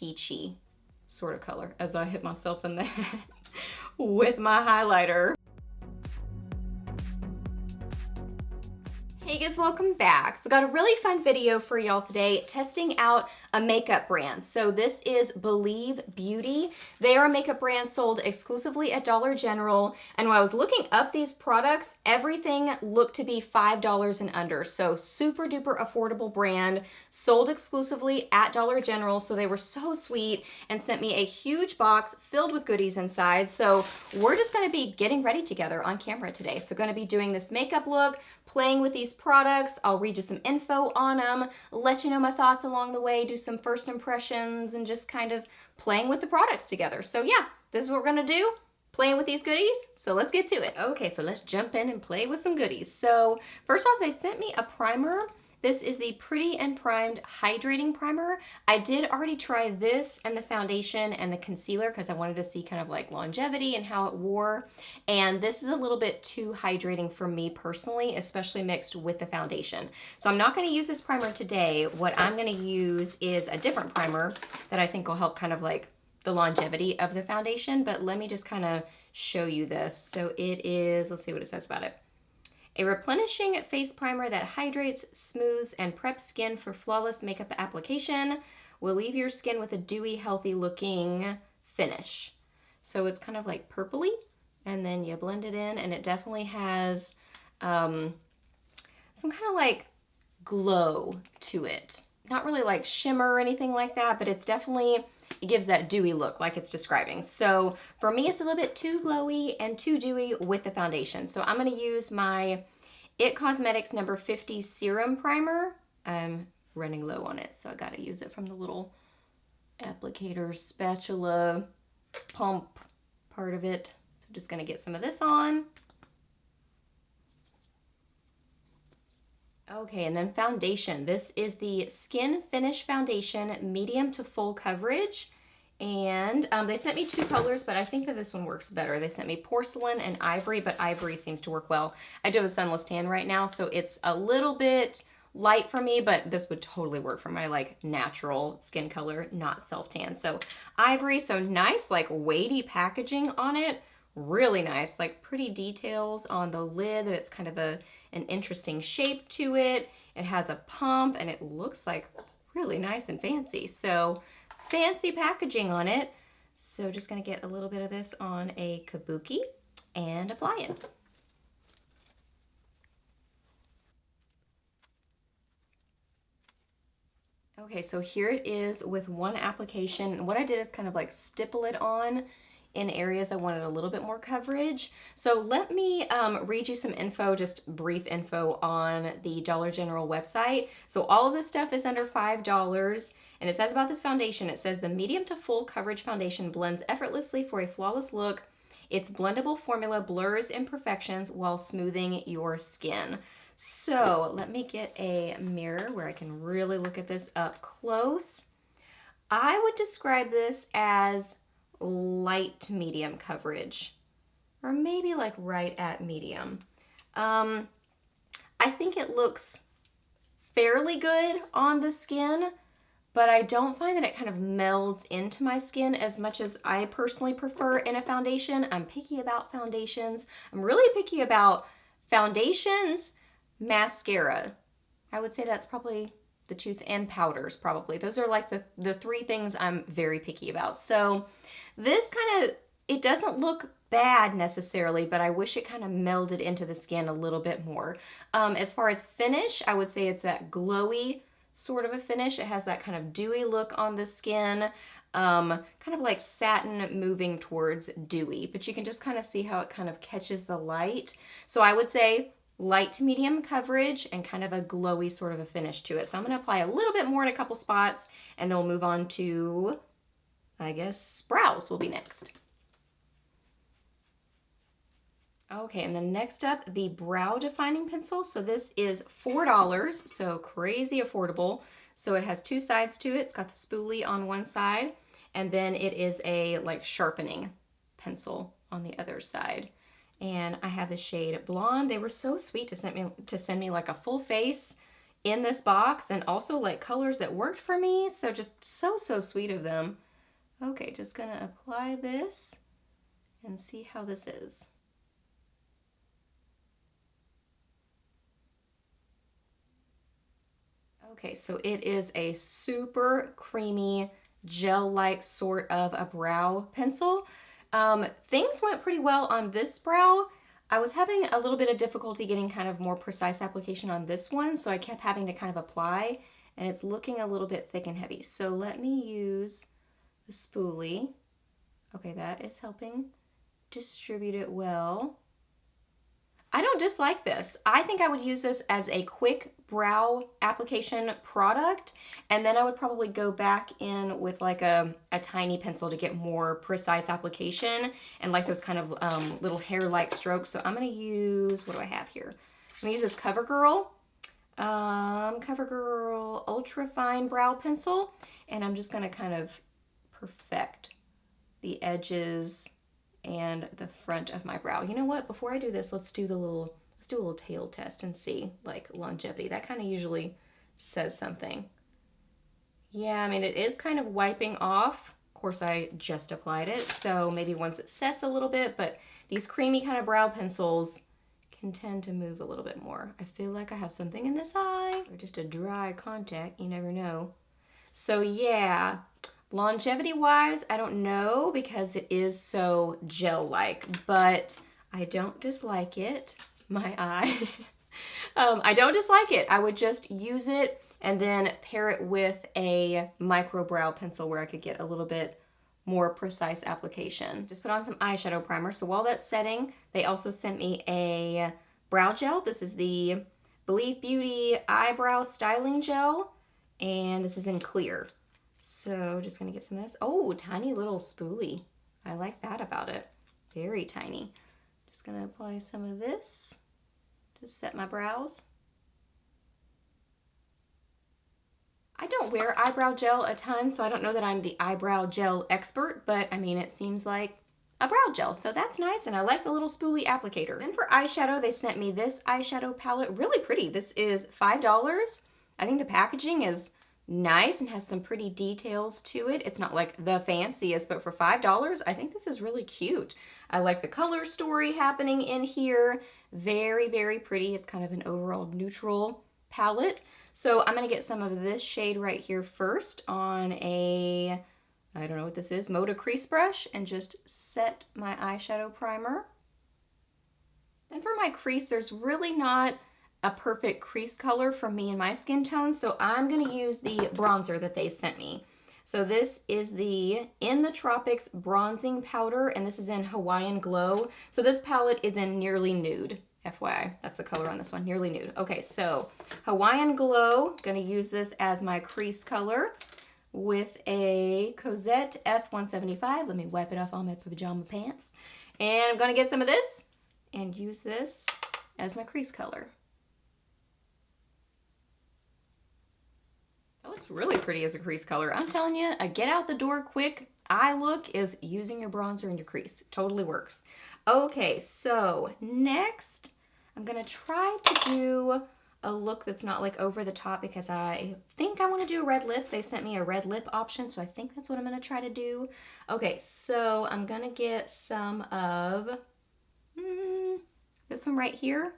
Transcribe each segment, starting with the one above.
peachy sort of color as I hit myself in the head with my highlighter. Hey guys, welcome back. So got a really fun video for y'all today testing out a makeup brand. So this is Believe Beauty. They are a makeup brand sold exclusively at Dollar General. And when I was looking up these products, everything looked to be $5 and under. So super duper affordable brand, sold exclusively at Dollar General. So they were so sweet and sent me a huge box filled with goodies inside. So we're just gonna be getting ready together on camera today. So gonna be doing this makeup look, playing with these products. I'll read you some info on them, let you know my thoughts along the way, do some first impressions, and just kind of playing with the products together. So yeah, this is what we're gonna do, playing with these goodies. So let's get to it. Okay, so let's jump in and play with some goodies. So first off, they sent me a primer. This is the Pretty and Primed Hydrating Primer. I did already try this and the foundation and the concealer because I wanted to see kind of like longevity and how it wore. And this is a little bit too hydrating for me personally, especially mixed with the foundation. So I'm not gonna use this primer today. What I'm gonna use is a different primer that I think will help kind of like the longevity of the foundation. But let me just kind of show you this. So it is, let's see what it says about it. A replenishing face primer that hydrates, smooths, and preps skin for flawless makeup application will leave your skin with a dewy, healthy looking finish. So it's kind of like purpley, and then you blend it in, and it definitely has some kind of like glow to it. Not really like shimmer or anything like that, but it's definitely, it gives that dewy look like it's describing. So for me, it's a little bit too glowy and too dewy with the foundation. So I'm gonna use my IT Cosmetics number 50 Serum Primer. I'm running low on it, so I gotta use it from the little applicator spatula pump part of it. So I'm just gonna get some of this on. Okay, and then foundation. This is the Skin Finish Foundation, medium to full coverage. And they sent me two colors, but I think that this one works better. They sent me Porcelain and Ivory, but Ivory seems to work well. I do have a sunless tan right now, so it's a little bit light for me, but this would totally work for my like natural skin color, not self-tan. So Ivory, so nice like weighty packaging on it. Really nice, like pretty details on the lid, that it's kind of an interesting shape to it. It has a pump and it looks like really nice and fancy. So fancy packaging on it. So just gonna get a little bit of this on a kabuki and apply it. Okay, so here it is with one application. What I did is kind of like stipple it on in areas I wanted a little bit more coverage. So let me read you some info, just brief info on the Dollar General website. So all of this stuff is under $5, and it says about this foundation, it says the medium to full coverage foundation blends effortlessly for a flawless look. Its blendable formula blurs imperfections while smoothing your skin. So let me get a mirror where I can really look at this up close. I would describe this as light to medium coverage, or maybe like right at medium. I think it looks fairly good on the skin, but I don't find that it kind of melds into my skin as much as I personally prefer in a foundation. I'm picky about foundations. I'm really picky about foundations, mascara. I would say that's probably the truth, and powders probably. Those are like the three things I'm very picky about. So this kind of, it doesn't look bad necessarily, but I wish it kind of melded into the skin a little bit more. As far as finish, I would say it's that glowy sort of a finish. It has that kind of dewy look on the skin, kind of like satin moving towards dewy, but you can just kind of see how it kind of catches the light. So I would say light to medium coverage and kind of a glowy sort of a finish to it. So I'm going to apply a little bit more in a couple spots, and then we'll move on to, I guess, brows will be next. Okay, and then next up, the brow defining pencil. So this is $4, so crazy affordable. So it has two sides to it. It's got the spoolie on one side, and then it is a like sharpening pencil on the other side. And I have the shade Blonde. They were so sweet to send me like a full face in this box, and also like colors that worked for me. So just so sweet of them. Okay, just gonna apply this and see how this is. Okay, so it is a super creamy gel-like sort of a brow pencil. Things went pretty well on this brow. I was having a little bit of difficulty getting kind of more precise application on this one, so I kept having to kind of apply, and it's looking a little bit thick and heavy. So let me use the spoolie. Okay, that is helping distribute it well. I don't dislike this. I think I would use this as a quick brow application product, and then I would probably go back in with like a tiny pencil to get more precise application and like those kind of little hair-like strokes. So I'm gonna use, what do I have here? I'm gonna use this Covergirl, Covergirl Ultra Fine Brow Pencil, and I'm just gonna kind of perfect the edges and the front of my brow. You know what? Before I do this, let's do a little tail test and see like longevity. That kind of usually says something. Yeah, I mean, it is kind of wiping off. Of course, I just applied it, so maybe once it sets a little bit, but these creamy kind of brow pencils can tend to move a little bit more. I feel like I have something in this eye, or just a dry contact, you never know. So yeah, longevity-wise, I don't know because it is so gel-like, but I don't dislike it. My eye. I don't dislike it. I would just use it and then pair it with a micro brow pencil where I could get a little bit more precise application. Just put on some eyeshadow primer. So while that's setting, they also sent me a brow gel. This is the Believe Beauty Eyebrow Styling Gel, and this is in clear. So just gonna get some of this. Oh, tiny little spoolie. I like that about it. Very tiny. Just gonna apply some of this to set my brows. I don't wear eyebrow gel a ton, so I don't know that I'm the eyebrow gel expert, but I mean, it seems like a brow gel, so that's nice, and I like the little spoolie applicator. Then for eyeshadow, they sent me this eyeshadow palette. Really pretty. This is $5. I think the packaging is nice and has some pretty details to it. It's not like the fanciest, but for $5, I think this is really cute. I like the color story happening in here. Very pretty. It's kind of an overall neutral palette. So I'm gonna get some of this shade right here first on a, I don't know what this is, Moda crease brush, and just set my eyeshadow primer. And for my crease, there's really not a perfect crease color for me and my skin tone, so I'm gonna use the bronzer that they sent me. So this is the In the Tropics bronzing powder, and this is in Hawaiian Glow. So this palette is in Nearly Nude, FYI. That's the color on this one, Nearly Nude. Okay, so Hawaiian Glow, gonna use this as my crease color with a Cosette S175. Let me wipe it off on my pajama pants. And I'm gonna get some of this and use this as my crease color. That looks really pretty as a crease color. I'm telling you, a get out the door quick eye look is using your bronzer in your crease. It totally works. Okay, so next I'm gonna try to do a look that's not like over the top because I think I want to do a red lip. They sent me a red lip option, so I think that's what I'm gonna try to do. Okay, so I'm gonna get some of this one right here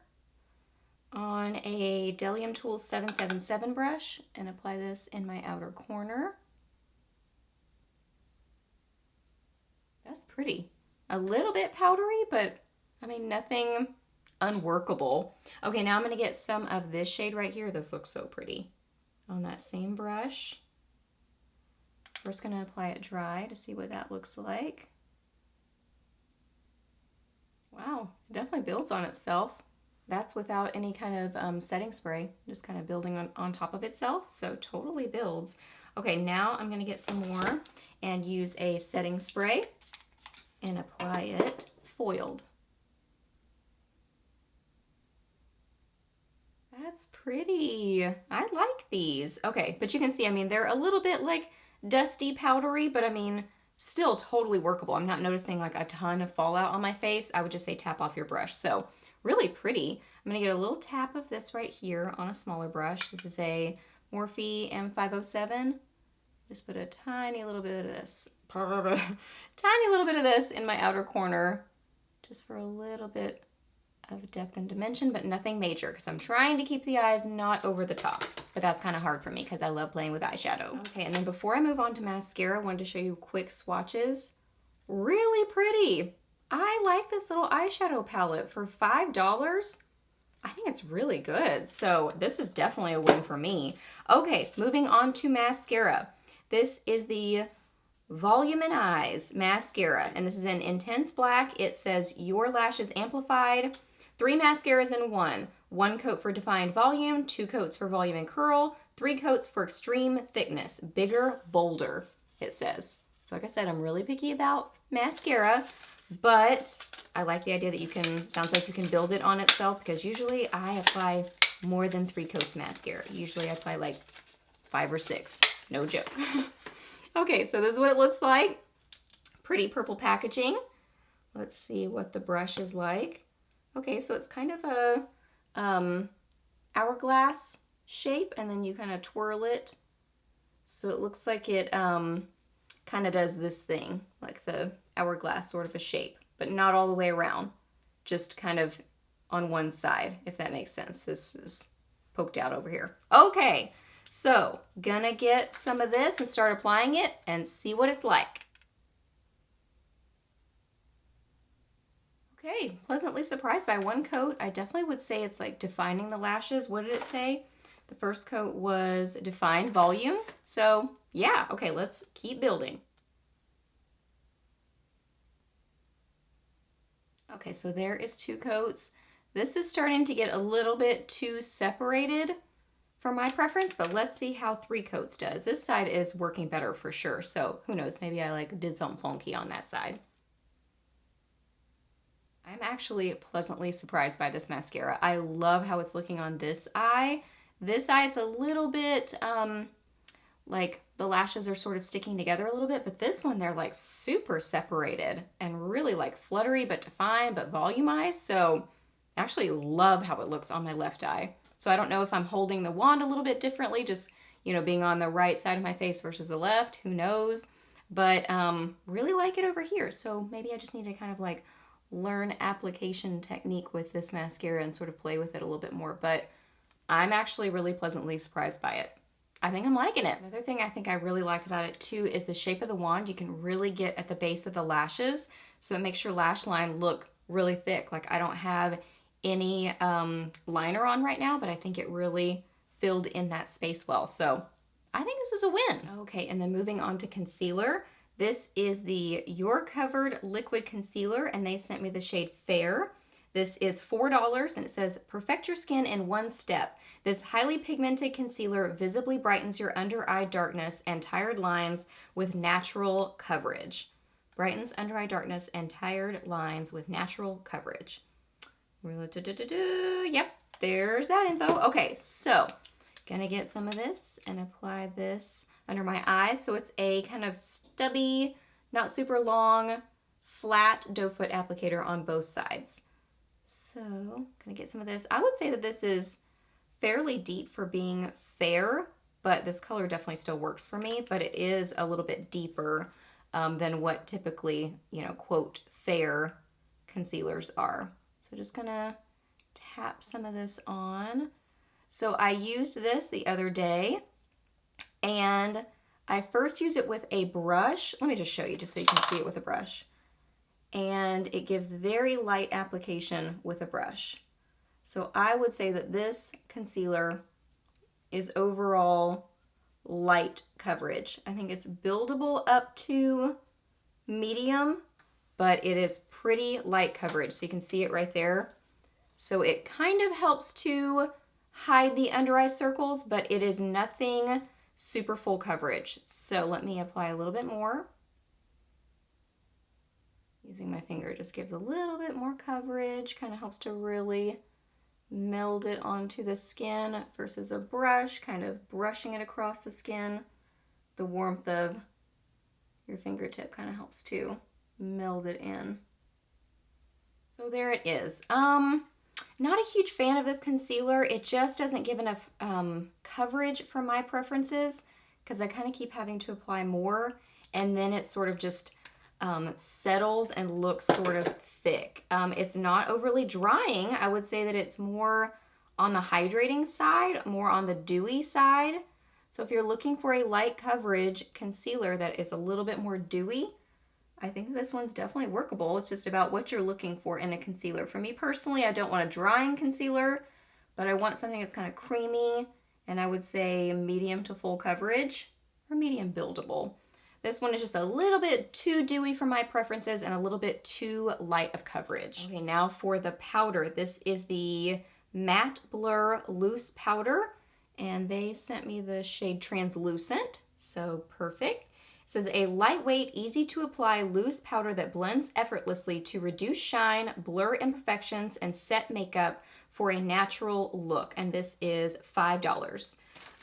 on a Delium Tools 777 brush and apply this in my outer corner. That's pretty. A little bit powdery, but I mean, nothing unworkable. Okay, now I'm gonna get some of this shade right here. This looks so pretty. On that same brush. First gonna apply it dry to see what that looks like. Wow, it definitely builds on itself. That's without any kind of setting spray, just kind of building on top of itself, so totally builds. Okay, now I'm gonna get some more and use a setting spray and apply it foiled. That's pretty. I like these. Okay, but you can see, I mean, they're a little bit like dusty, powdery, but I mean, still totally workable. I'm not noticing like a ton of fallout on my face. I would just say tap off your brush. So really pretty. I'm gonna get a little tap of this right here on a smaller brush. This is a Morphe M507. Just put a tiny little bit of this, tiny little bit of this in my outer corner, just for a little bit of depth and dimension, but nothing major, because I'm trying to keep the eyes not over the top. But that's kind of hard for me because I love playing with eyeshadow. Okay, and then before I move on to mascara, I wanted to show you quick swatches. Really pretty. I like this little eyeshadow palette for $5. I think it's really good. So this is definitely a win for me. Okay, moving on to mascara. This is the VoluminEyes Mascara, and this is in Intense Black. It says Your Lashes Amplified. 3 mascaras in one. 1 coat for defined volume, 2 coats for volume and curl, 3 coats for extreme thickness. Bigger, bolder, it says. So like I said, I'm really picky about mascara, but I like the idea that you can, sounds like you can build it on itself, because usually I apply more than 3 coats mascara. Usually I apply like 5 or 6, no joke. Okay, so this is what it looks like. Pretty purple packaging. Let's see what the brush is like. Okay, so it's kind of a hourglass shape, and then you kind of twirl it. So it looks like it kind of does this thing, like the hourglass sort of a shape, but not all the way around, just kind of on one side, if that makes sense. This is poked out over here. Okay, so gonna get some of this and start applying it and see what it's like. Okay, pleasantly surprised by 1 coat. I definitely would say it's like defining the lashes. What did it say? The first coat was defined volume. So yeah, okay, let's keep building. Okay, so there is 2 coats. This is starting to get a little bit too separated for my preference, but let's see how 3 coats does. This side is working better for sure, so who knows, maybe I like did something funky on that side. I'm actually pleasantly surprised by this mascara. I love how it's looking on this eye. This eye, it's a little bit, like the lashes are sort of sticking together a little bit, but this one, they're like super separated and really like fluttery, but defined, but volumized. So I actually love how it looks on my left eye. So I don't know if I'm holding the wand a little bit differently, just, you know, being on the right side of my face versus the left, who knows? But really like it over here. So maybe I just need to kind of like learn application technique with this mascara and sort of play with it a little bit more, but I'm actually really pleasantly surprised by it. I think I'm liking it. Another thing I think I really like about it too is the shape of the wand. You can really get at the base of the lashes, so it makes your lash line look really thick. Like I don't have any liner on right now, but I think it really filled in that space well. So I think this is a win. Okay, and then moving on to concealer. This is the You're Covered Liquid Concealer, and they sent me the shade Fair. This is $4, and it says, perfect your skin in 1 step. This highly pigmented concealer visibly brightens your under eye darkness and tired lines with natural coverage. Brightens under eye darkness and tired lines with natural coverage. Yep, there's that info. Okay, so gonna get some of this and apply this under my eyes. So it's a kind of stubby, not super long, flat doe foot applicator on both sides. So gonna get some of this. I would say that this is fairly deep for being fair, but this color definitely still works for me, but it is a little bit deeper than what typically, you know, quote, fair concealers are. So just gonna tap some of this on. So I used this the other day, and I first use it with a brush. Let me just show you, just so you can see it with a brush. And it gives very light application with a brush. So I would say that this concealer is overall light coverage. I think it's buildable up to medium, but it is pretty light coverage. So you can see it right there. So it kind of helps to hide the under eye circles, but it is nothing super full coverage. So let me apply a little bit more. Using my finger just gives a little bit more coverage, kind of helps to really meld it onto the skin versus a brush, kind of brushing it across the skin. The warmth of your fingertip kind of helps to meld it in. So there it is. Not a huge fan of this concealer. It just doesn't give enough coverage for my preferences because I kind of keep having to apply more, and then it sort of just settles and looks sort of thick. It's not overly drying. I would say that it's more on the hydrating side, more on the dewy side. So if you're looking for a light coverage concealer that is a little bit more dewy, I think this one's definitely workable. It's just about what you're looking for in a concealer. For me personally, I don't want a drying concealer, but I want something that's kind of creamy, and I would say medium to full coverage, or medium buildable. This one is just a little bit too dewy for my preferences and a little bit too light of coverage. Okay, now for the powder. This is the Matte Blur Loose Powder, and they sent me the shade Translucent, so perfect. It says a lightweight, easy to apply loose powder that blends effortlessly to reduce shine, blur imperfections, and set makeup for a natural look, and this is $5.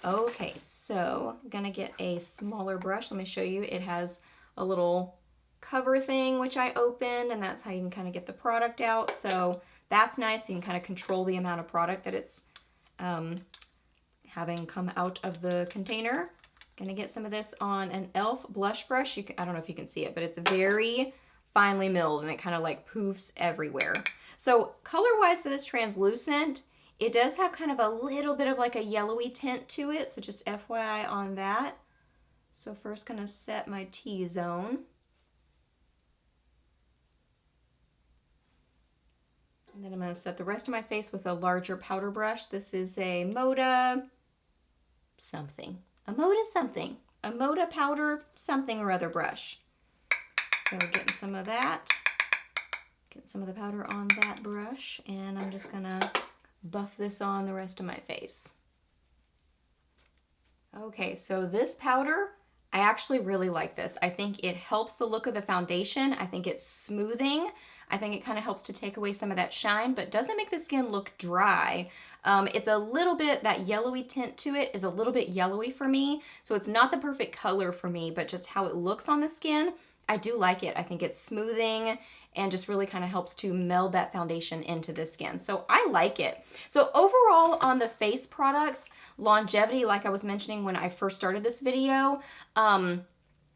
Okay, so I'm gonna get a smaller brush. Let me show you. It has a little cover thing which I opened, and that's how you can kind of get the product out. So that's nice. You can kind of control the amount of product that it's having come out of the container. Gonna get some of this on an e.l.f. blush brush. I don't know if you can see it, but it's very finely milled and it kind of like poofs everywhere. So color-wise for this translucent, it does have kind of a little bit of like a yellowy tint to it, so just FYI on that. So first gonna set my T-zone. And then I'm gonna set the rest of my face with a larger powder brush. This is a Moda something. A Moda powder something or other brush. So getting some of that. Get some of the powder on that brush, and I'm just gonna buff this on the rest of my face. Okay, so this powder, I actually really like this. I think it helps the look of the foundation. I think it's smoothing. I think it kind of helps to take away some of that shine, but doesn't make the skin look dry. It's a little bit, that yellowy tint to it is a little bit yellowy for me, so it's not the perfect color for me, but just how it looks on the skin, I do like it. I think it's smoothing and just really kind of helps to meld that foundation into the skin. So I like it. So overall on the face products, longevity, like I was mentioning when I first started this video,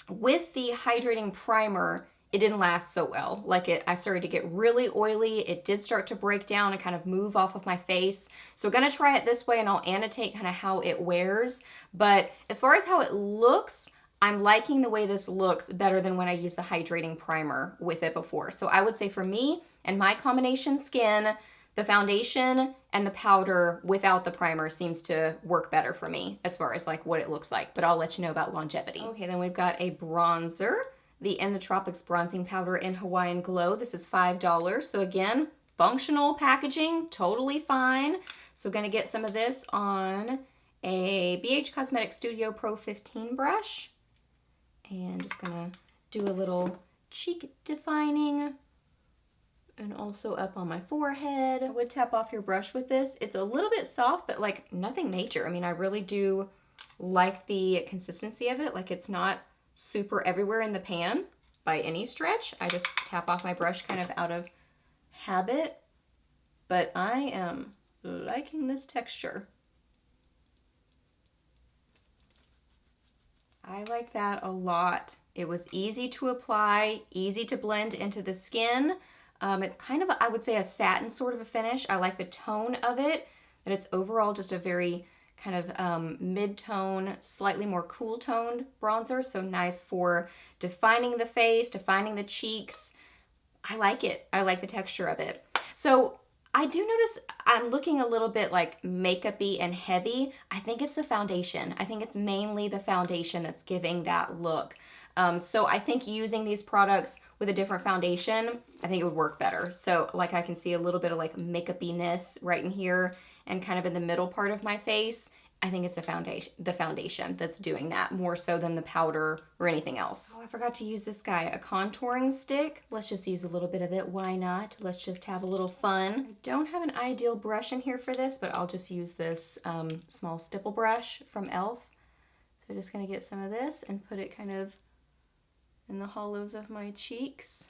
with the hydrating primer, it didn't last so well. I started to get really oily. It did start to break down and kind of move off of my face. So I'm gonna try it this way and I'll annotate kind of how it wears. But as far as how it looks, I'm liking the way this looks better than when I used the hydrating primer with it before. So I would say for me and my combination skin, the foundation and the powder without the primer seems to work better for me as far as like what it looks like, but I'll let you know about longevity. Okay, then we've got a bronzer, the In the Tropics Bronzing Powder in Hawaiian Glow. This is $5. So again, functional packaging, totally fine. So gonna get some of this on a BH Cosmetics Studio Pro 15 brush. And just gonna do a little cheek defining and also up on my forehead. I would tap off your brush with this. It's a little bit soft, but like nothing major. I mean, I really do like the consistency of it. Like it's not super everywhere in the pan by any stretch. I just tap off my brush kind of out of habit, but I am liking this texture. I like that a lot. It was easy to apply, easy to blend into the skin. It's kind of, I would say, a satin sort of a finish. I like the tone of it, that it's overall just a very kind of mid-tone, slightly more cool toned bronzer. So nice for defining the face, defining the cheeks. I like it. I like the texture of it. So I do notice I'm looking a little bit like makeup-y and heavy. I think it's the foundation. I think it's mainly the foundation that's giving that look. So I think using these products with a different foundation, I think it would work better. So like I can see a little bit of like makeup-iness right in here and kind of in the middle part of my face. I think it's the foundation that's doing that more so than the powder or anything else. Oh, I forgot to use this guy, a contouring stick. Let's just use a little bit of it. Why not? Let's just have a little fun. I don't have an ideal brush in here for this, but I'll just use this small stipple brush from e.l.f. So just gonna get some of this and put it kind of in the hollows of my cheeks.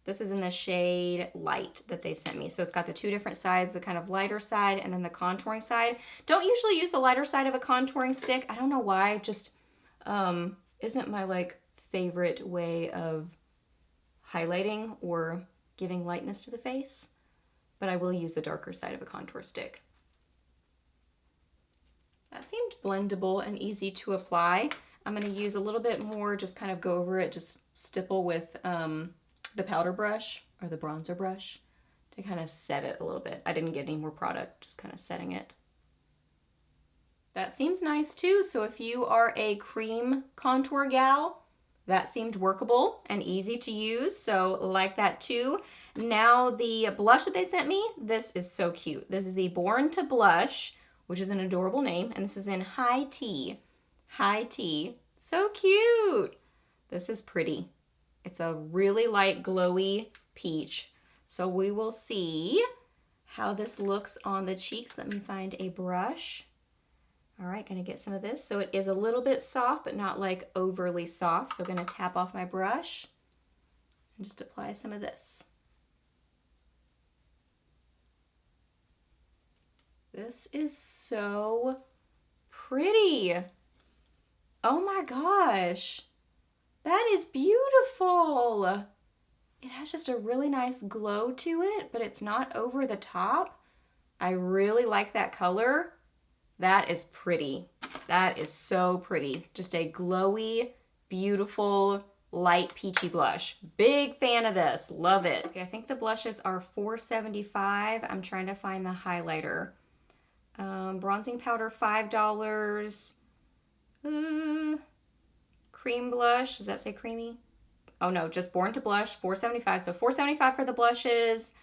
This is in the shade Light that they sent me. So it's got the two different sides, the kind of lighter side and then the contouring side. Don't usually use the lighter side of a contouring stick. I don't know why, just isn't my like favorite way of highlighting or giving lightness to the face. But I will use the darker side of a contour stick. That seemed blendable and easy to apply. I'm going to use a little bit more, just kind of go over it, just stipple with the powder brush or the bronzer brush to kind of set it a little bit. I didn't get any more product, just kind of setting it. That seems nice too. So if you are a cream contour gal, that seemed workable and easy to use. So like that too. Now the blush that they sent me, this is so cute. This is the Born to Blush, which is an adorable name. And this is in High Tea. High Tea. So cute. This is pretty. It's a really light, glowy peach. So we will see how this looks on the cheeks. Let me find a brush. All right, gonna get some of this. So it is a little bit soft, but not like overly soft. So I'm gonna tap off my brush and just apply some of this. This is so pretty. Oh my gosh. That is beautiful. It has just a really nice glow to it, but it's not over the top. I really like that color. That is pretty. That is so pretty. Just a glowy, beautiful, light peachy blush. Big fan of this. Love it. Okay, I think the blushes are $4.75. I'm trying to find the highlighter. Bronzing powder, $5. Cream blush, does that say creamy? Oh no, just Born to Blush, $4.75. So $4.75 for the blushes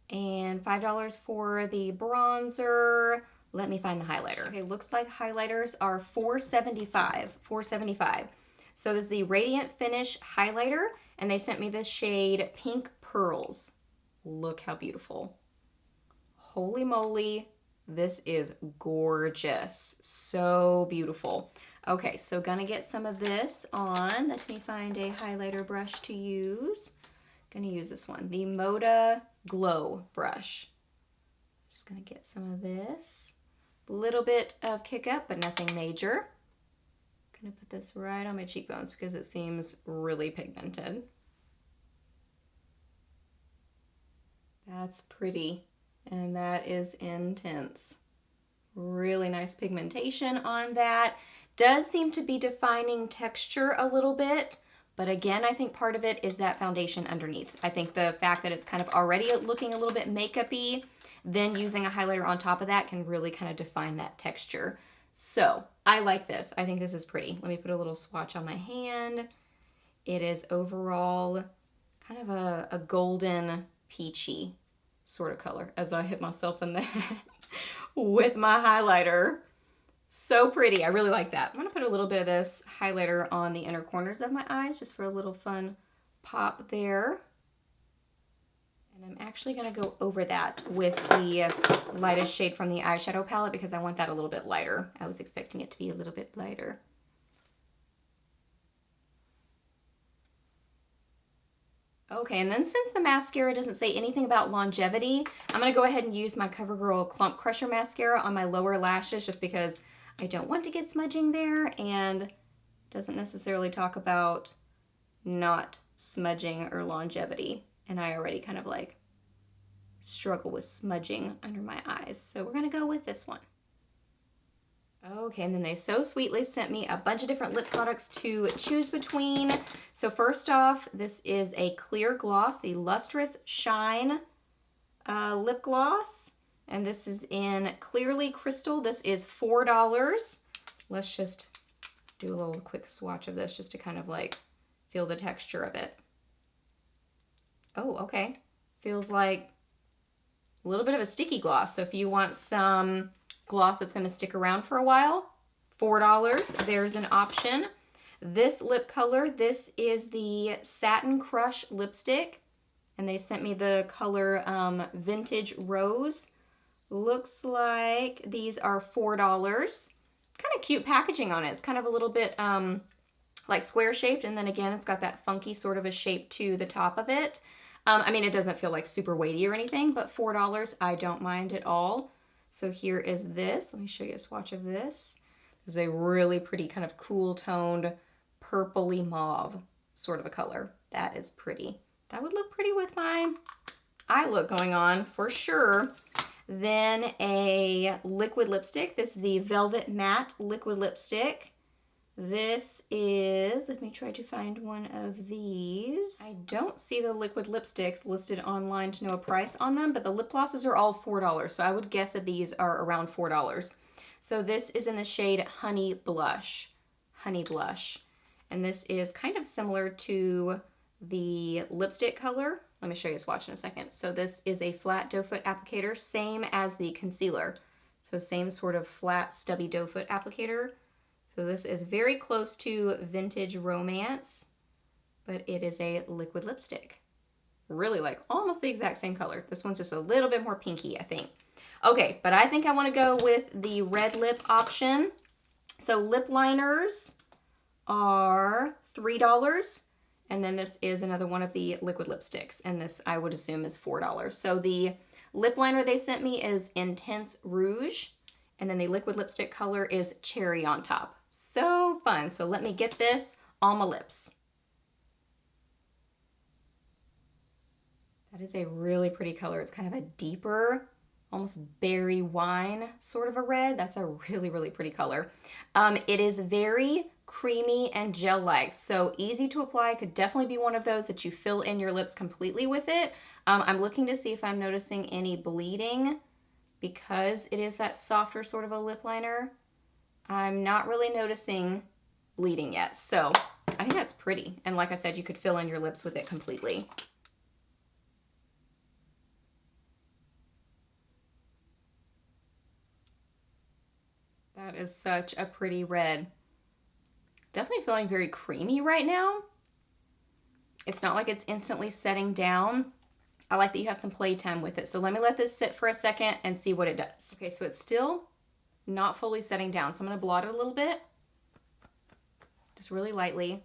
and $5 for the bronzer. Let me find the highlighter. Okay, looks like highlighters are $4.75. $4.75. So this is the Radiant Finish highlighter, and they sent me this shade Pink Pearls. Look how beautiful. Holy moly, this is gorgeous. So beautiful. Okay, so gonna get some of this on. Let me find a highlighter brush to use. Gonna use this one, the Moda Glow brush. Just gonna get some of this. A little bit of kick up, but nothing major. Gonna put this right on my cheekbones because it seems really pigmented. That's pretty, and that is intense. Really nice pigmentation on that. Does seem to be defining texture a little bit, but again, I think part of it is that foundation underneath. I think the fact that it's kind of already looking a little bit makeup-y, then using a highlighter on top of that can really kind of define that texture. So I like this. I think this is pretty. Let me put a little swatch on my hand. It is overall kind of a golden peachy sort of color as I hit myself in the head with my highlighter. So pretty. I really like that. I'm going to put a little bit of this highlighter on the inner corners of my eyes just for a little fun pop there. And I'm actually going to go over that with the lightest shade from the eyeshadow palette because I want that a little bit lighter. I was expecting it to be a little bit lighter. Okay, and then since the mascara doesn't say anything about longevity, I'm going to go ahead and use my CoverGirl Clump Crusher Mascara on my lower lashes just because I don't want to get smudging there, and doesn't necessarily talk about not smudging or longevity. And I already kind of like struggle with smudging under my eyes. So we're going to go with this one. Okay, and then they so sweetly sent me a bunch of different lip products to choose between. So first off, this is a clear gloss, the Lustrous Shine lip gloss. And this is in Clearly Crystal. This is $4. Let's just do a little quick swatch of this just to kind of like feel the texture of it. Oh, okay. Feels like a little bit of a sticky gloss. So if you want some gloss that's going to stick around for a while, $4, there's an option. This lip color, this is the Satin Crush lipstick, and they sent me the color Vintage Rose. Looks like these are $4. Kind of cute packaging on it. It's kind of a little bit like square shaped, and then again it's got that funky sort of a shape to the top of it. I mean, it doesn't feel like super weighty or anything, but $4, I don't mind at all. So here is this. Let me show you a swatch of this. This is a really pretty kind of cool toned purpley mauve sort of a color. That is pretty. That would look pretty with my eye look going on for sure. Then a liquid lipstick. This is the Velvet Matte Liquid Lipstick. This is, let me try to find one of these. I don't see the liquid lipsticks listed online to know a price on them, but the lip glosses are all $4, so I would guess that these are around $4. So this is in the shade Honey Blush. Honey Blush. And this is kind of similar to the lipstick color. Let me show you a swatch in a second. So this is a flat doe foot applicator, same as the concealer. So same sort of flat stubby doe foot applicator. So this is very close to Vintage Romance, but it is a liquid lipstick. Really like almost the exact same color. This one's just a little bit more pinky, I think. Okay, but I think I want to go with the red lip option. So lip liners are $3, and then this is another one of the liquid lipsticks, and this I would assume is $4. So the lip liner they sent me is Intense Rouge, and then the liquid lipstick color is Cherry on top. So fun. So let me get this on my lips. That is a really pretty color. It's kind of a deeper, almost berry wine sort of a red. That's a really, really pretty color. It is very creamy and gel-like, so easy to apply. Could definitely be one of those that you fill in your lips completely with it. I'm looking to see if I'm noticing any bleeding because it is that softer sort of a lip liner. I'm not really noticing bleeding yet, so I think that's pretty. And like I said, you could fill in your lips with it completely. That is such a pretty red. Definitely feeling very creamy right now. It's not like it's instantly setting down. I like that you have some playtime with it. So let me let this sit for a second and see what it does. Okay, so it's still not fully setting down. So I'm gonna blot it a little bit, just really lightly.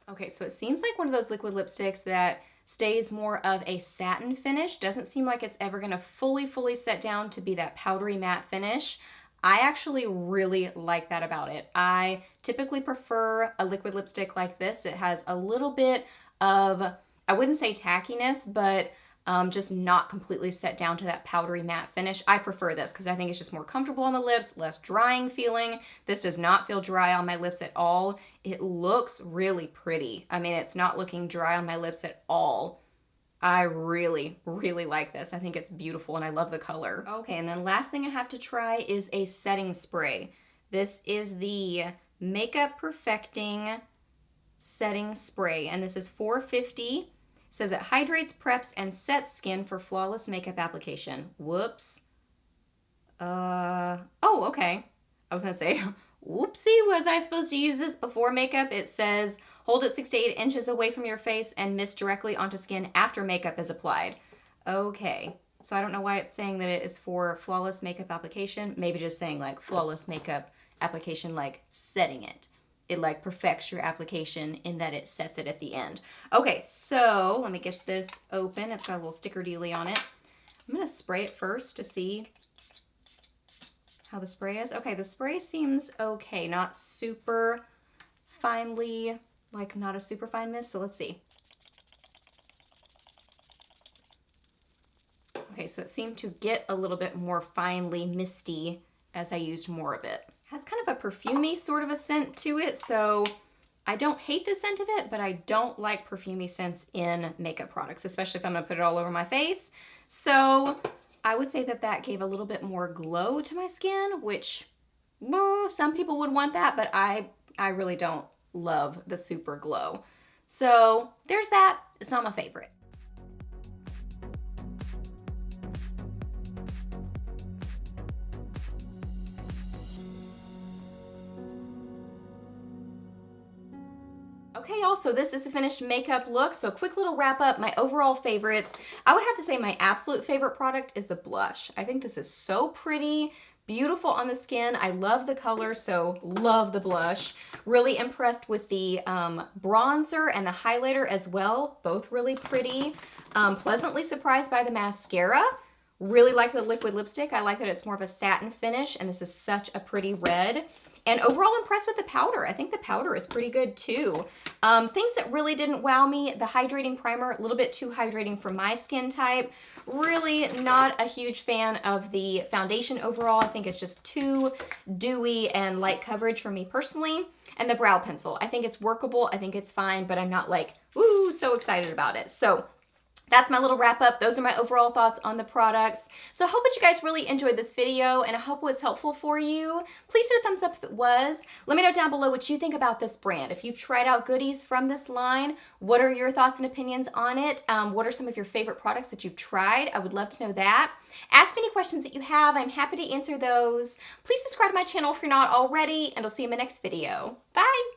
Okay, so it seems like one of those liquid lipsticks that stays more of a satin finish. Doesn't seem like it's ever gonna fully set down to be that powdery matte finish. I actually really like that about it. I typically prefer a liquid lipstick like this. It has a little bit of, I wouldn't say tackiness, but just not completely set down to that powdery matte finish. I prefer this because I think it's just more comfortable on the lips, less drying feeling. This does not feel dry on my lips at all. It looks really pretty. I mean, it's not looking dry on my lips at all. I really, really like this. I think it's beautiful and I love the color. Okay, and then last thing I have to try is a setting spray. This is the Makeup Perfecting Setting Spray, and this is $4.50. It says it hydrates, preps, and sets skin for flawless makeup application. Whoops. Oh, okay. I was gonna say, whoopsie, was I supposed to use this before makeup? It says, hold it 6 to 8 inches away from your face and mist directly onto skin after makeup is applied. Okay, so I don't know why it's saying that it is for flawless makeup application. Maybe just saying like flawless makeup application, like setting it. It like perfects your application in that it sets it at the end. Okay, so let me get this open. It's got a little sticker dealie on it. I'm gonna spray it first to see how the spray is. Okay, the spray seems okay, not super finely, like not a super fine mist, so let's see. Okay, so it seemed to get a little bit more finely misty as I used more of it. Has kind of a perfumey sort of a scent to it, so I don't hate the scent of it, but I don't like perfumey scents in makeup products, especially if I'm gonna put it all over my face. So I would say that that gave a little bit more glow to my skin, which some people would want that, but I really don't love the super glow. So there's that. It's not my favorite. Okay, y'all, so this is a finished makeup look. So quick little wrap up, my overall favorites. I would have to say my absolute favorite product is the blush. I think this is so pretty, beautiful on the skin. I love the color, so love the blush. Really impressed with the bronzer and the highlighter as well. Both really pretty. Pleasantly surprised by the mascara. Really like the liquid lipstick. I like that it's more of a satin finish, and this is such a pretty red. And overall impressed with the powder. I think the powder is pretty good too. Things that really didn't wow me, the hydrating primer, a little bit too hydrating for my skin type. Really not a huge fan of the foundation overall. I think it's just too dewy and light coverage for me personally. And the brow pencil, I think it's workable, I think it's fine, but I'm not like, woo, so excited about it. So that's my little wrap up. Those are my overall thoughts on the products. So I hope that you guys really enjoyed this video, and I hope it was helpful for you. Please do a thumbs up if it was. Let me know down below what you think about this brand. If you've tried out goodies from this line, what are your thoughts and opinions on it? What are some of your favorite products that you've tried? I would love to know that. Ask any questions that you have. I'm happy to answer those. Please subscribe to my channel if you're not already, and I'll see you in my next video. Bye!